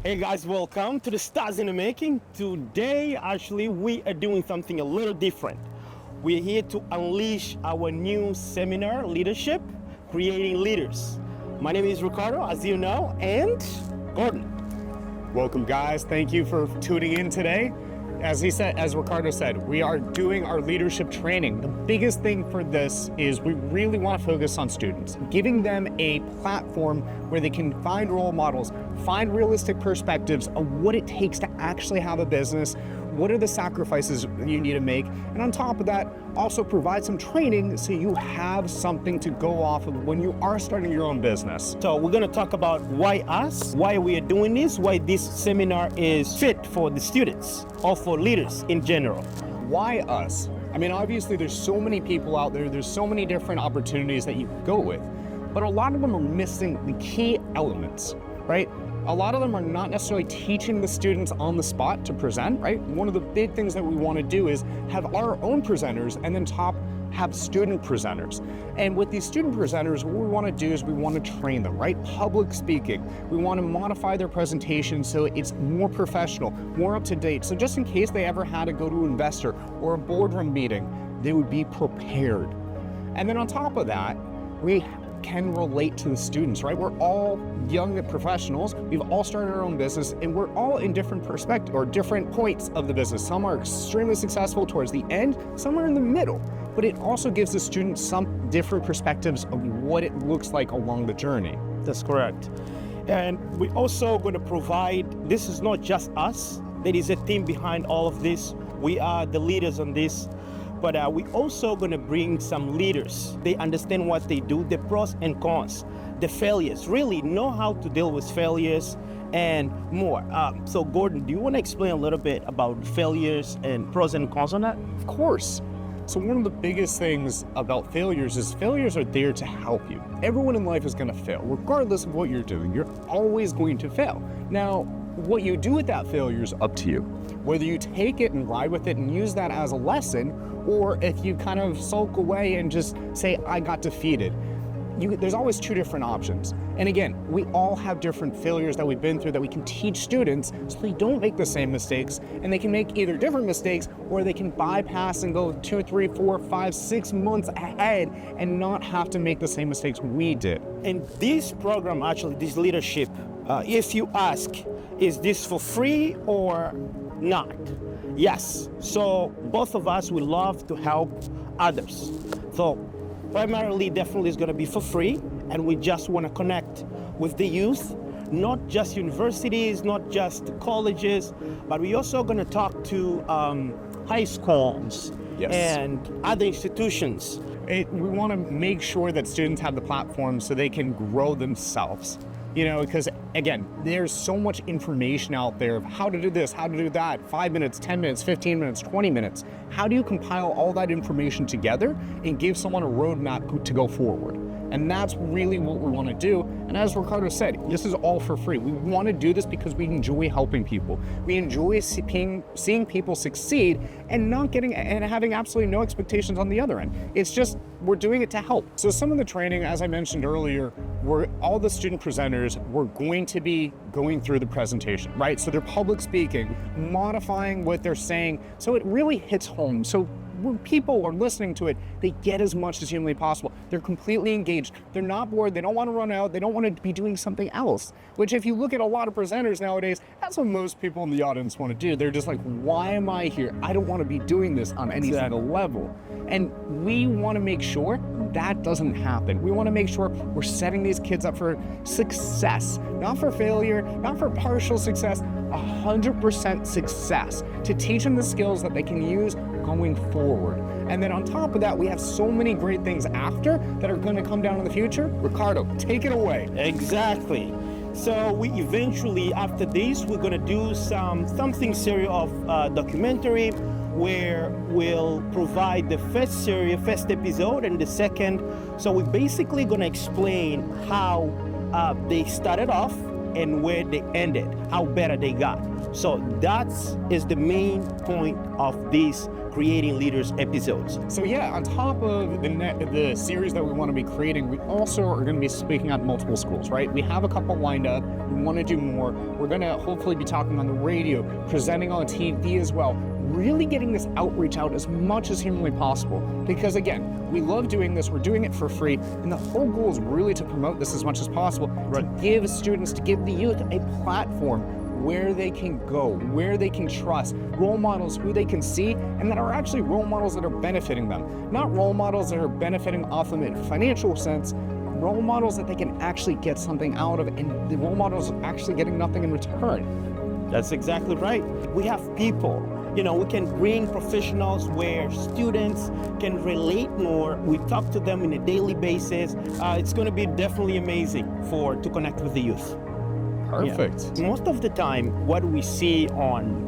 Hey guys, welcome to the Stars in the Making. Today, actually, we are doing something a little different. We're here to unleash our new seminar, Leadership, Creating Leaders. My name is Ricardo, as you know, and Gordon. Welcome, guys. Thank you for tuning in today. As Ricardo said, we are doing our leadership training. The biggest thing for this is we really want to focus on students, giving them a platform where they can find role models, find realistic perspectives of what it takes to actually have a business, what are the sacrifices you need to make, and on top of that, also provide some training so you have something to go off of when you are starting your own business. So we're going to talk about why us, why we are doing this, why this seminar is fit for the students or for leaders in general. Why us? I mean, obviously there's so many people out there, there's so many different opportunities that you can go with, but a lot of them are missing the key elements, right? A lot of them are not necessarily teaching the students on the spot to present, right? One of the big things that we want to do is have our own presenters and then have student presenters. And with these student presenters, what we want to do is we want to train them, right? Public speaking. We want to modify their presentation so it's more professional, more up to date. So just in case they ever had to go to an investor or a boardroom meeting, they would be prepared. And then on top of that, we can relate to the students, right? We're all young professionals. We've all started our own business and we're all in different perspectives or different points of the business. Some are extremely successful towards the end, some are in the middle, but it also gives the students some different perspectives of what it looks like along the journey. That's correct. And we're also going to provide, this is not just us, there is a team behind all of this. We are the leaders on this. But we're also going to bring some leaders. They understand what they do, the pros and cons, the failures, really know how to deal with failures and more. So Gordon, do you want to explain a little bit about failures and pros and cons on that? Of course. So one of the biggest things about failures is failures are there to help you. Everyone in life is going to fail. Regardless of what you're doing, you're always going to fail. Now, what you do with that failure is up to you. Whether you take it and ride with it and use that as a lesson, or if you kind of sulk away and just say, I got defeated. There's always two different options. And again, we all have different failures that we've been through that we can teach students so they don't make the same mistakes and they can make either different mistakes or they can bypass and go 2, 3, 4, 5, 6 months ahead and not have to make the same mistakes we did. And this program, actually, this leadership, if you ask, is this for free or not? Yes. So both of us would love to help others. So primarily, definitely is going to be for free. And we just want to connect with the youth, not just universities, not just colleges, but we're also going to talk to high schools and other institutions. We want to make sure that students have the platform so they can grow themselves. You know, because again, there's so much information out there of how to do this, how to do that, 5 minutes, 10 minutes, 15 minutes, 20 minutes. How do you compile all that information together and give someone a roadmap to go forward? And that's really what we want to do. And as Ricardo said, this is all for free. We want to do this because we enjoy helping people. We enjoy seeing people succeed and having absolutely no expectations on the other end. It's just, we're doing it to help. So some of the training, as I mentioned earlier, all the student presenters, we're going to be going through the presentation, right? So they're public speaking, modifying what they're saying, so it really hits home. So when people are listening to it, they get as much as humanly possible. They're completely engaged. They're not bored. They don't want to run out. They don't want to be doing something else, which if you look at a lot of presenters nowadays, that's what most people in the audience want to do. They're just like, why am I here? I don't want to be doing this on any single level. And we want to make sure that doesn't happen. We want to make sure we're setting these kids up for success, not for failure, not for partial success, 100% success, to teach them the skills that they can use going forward. And then on top of that, we have so many great things after that are going to come down in the future. Ricardo, take it away. Exactly. So we eventually, after this, we're going to do something series of documentary where we'll provide the first episode and the second. So we're basically going to explain how they started off and where they ended, how better they got. So that is the main point of these Creating Leaders episodes. So yeah, on top of the series that we want to be creating, we also are going to be speaking at multiple schools, right? We have a couple lined up. We want to do more. We're going to hopefully be talking on the radio, presenting on TV as well, really getting this outreach out as much as humanly possible. Because again, we love doing this. We're doing it for free. And the whole goal is really to promote this as much as possible, to give students, to give the youth a platform where they can go, where they can trust, role models who they can see, and that are actually role models that are benefiting them. Not role models that are benefiting off them in a financial sense, role models that they can actually get something out of, and the role models are actually getting nothing in return. That's exactly right. We have people, we can bring professionals where students can relate more. We talk to them on a daily basis. It's going to be definitely amazing to connect with the youth. Perfect. Yeah. Most of the time, what we see on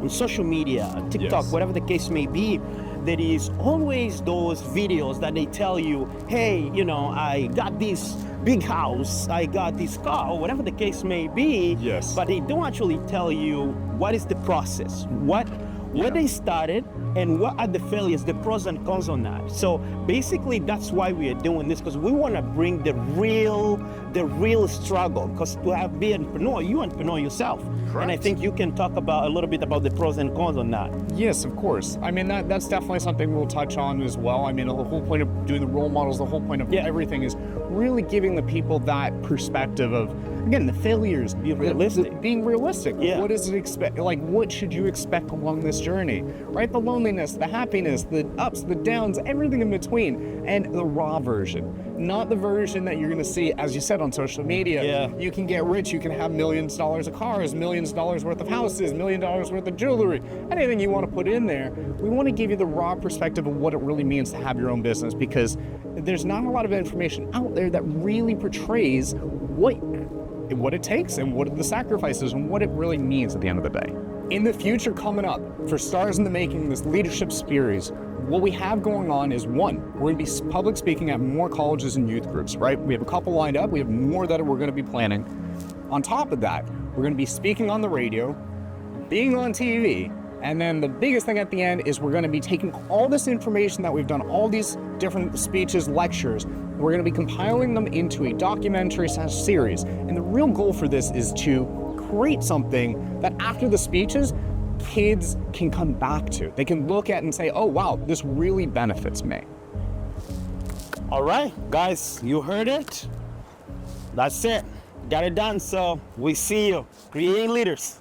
social media, TikTok, whatever the case may be, there is always those videos that they tell you, hey, I got this big house, I got this car, or whatever the case may be. Yes. But they don't actually tell you what is the process, where they started, and what are the failures, the pros and cons on that. So basically, that's why we are doing this, because we want to bring the real struggle. Because to be an entrepreneur, you're an entrepreneur yourself. Correct. And I think you can talk about a little bit about the pros and cons on that. Yes, of course. I mean, that's definitely something we'll touch on as well. I mean, the whole point of doing the role models, the whole point of everything is really giving the people that perspective of, again, the failures. Be realistic. Being realistic. Yeah. What does it expect? Like, what should you expect along this journey? Right? The loneliness, the happiness, the ups, the downs, everything in between. And the raw version. Not the version that you're going to see, as you said, on social media. Yeah. You can get rich, you can have millions of dollars of cars, millions of dollars worth of houses, $1 million worth of jewelry, anything you want to put in there. We want to give you the raw perspective of what it really means to have your own business, because there's not a lot of information out there that really portrays what it takes and what are the sacrifices and what it really means at the end of the day. In the future coming up, for Stars in the Making, this leadership series, what we have going on is, one, we're going to be public speaking at more colleges and youth groups, right? We have a couple lined up. We have more that we're going to be planning. On top of that, we're going to be speaking on the radio, being on TV, and then the biggest thing at the end is we're going to be taking all this information that we've done, all these different speeches, lectures, we're going to be compiling them into a documentary series. And the real goal for this is to create something that after the speeches, kids can come back to. They can look at and say, oh, wow, this really benefits me. All right, guys, you heard it. That's it. Got it done. So we see you, Creating Leaders.